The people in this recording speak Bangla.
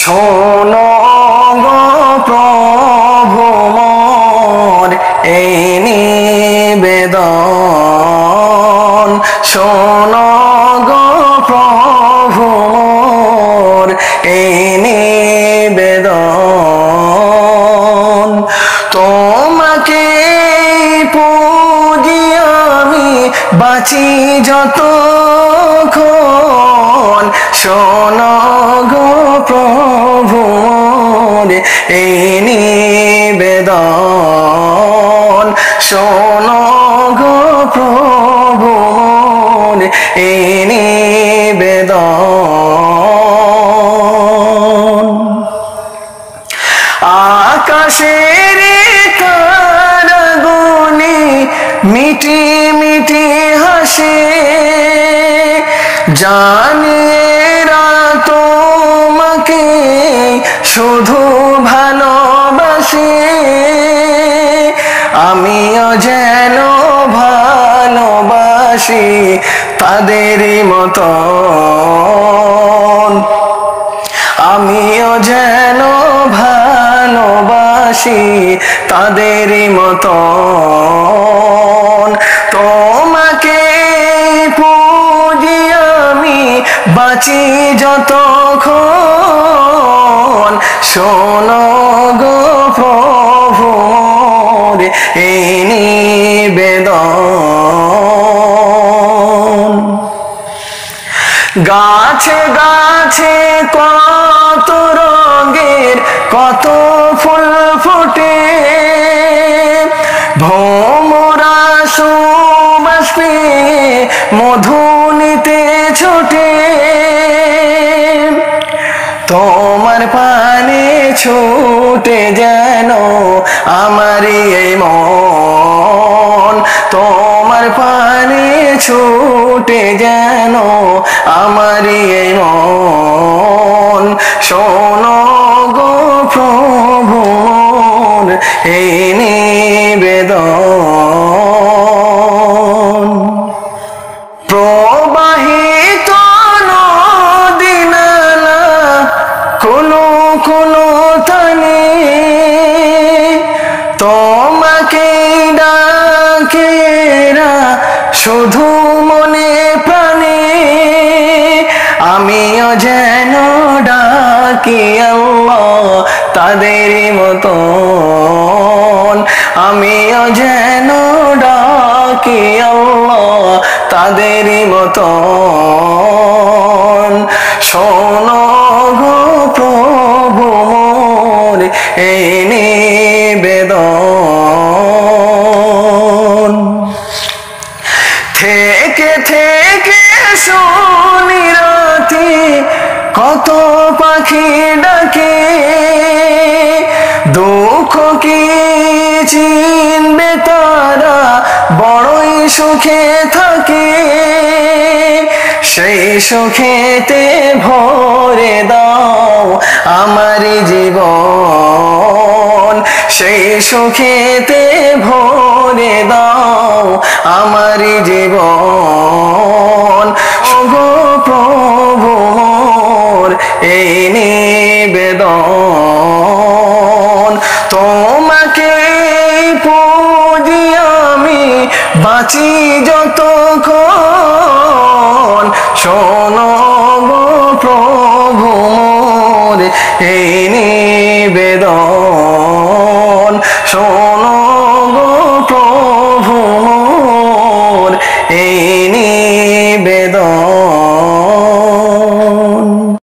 শোনো গো প্রভু মোর এই নিবেদন, শোনো গো প্রভু মোর এই নিবেদন। তোমাকে পুজি আমি বাঁচি যতক্ষণ, শোনো গো প্রভু মোর এই নিবেদন, শোনো গো প্রভু মোর এই নিবেদন। আকাশের তারাগুলি মিটি মিটি হাসে, জানিয়েরা তোমাকে শুধু ভালোবাসে। আমিও যেন ভালোবাসি তাদেরই মতন, আমিও যেন ভালোবাসি তাদেরই মতন। তোমাকে পুজি আমি বাঁচি যতক্ষণ, শোনো গো প্রভু মোর এই নিবেদন। গাছে গাছে কত রঙের কত ফুল ফোটে, ভোমরা সুবাস পেয়ে মধু নিতে ছোটে। তোমার পানে ছুটে যেন আমার এই মন, তোমার পানে ছুটে যেন আমার এই মন। শোনো গো প্রভু মোর এই নিবেদন। প্রবাহিত নদী নালা কোনো কোনো তানে, তোমাকে ডাকেরা শুধু মনে প্রাণে। আমিও যেন ডাকি আল্লাহ তাদেরই মতন, আমিও যেন ডাকি আল্লাহ তাদেরই মতন। শোনো গো প্রভু মোর এই নিবেদন। থেকে থেকে শুনি রাতে কত পাখি ডাকে, দুঃখ কি চিনবে তারা বড়ই সুখে থাকে। সেই সুখেতে ভরে দাও আমার জীবন, সেই সুখেতে ভরে দাও আমার জীবন। গো প্রভু মোর এই নিবেদন। তোমাকে পুজি আমি বাঁচি যতক্ষণ, শোনো গো প্রভু মোর এই নিবেদন।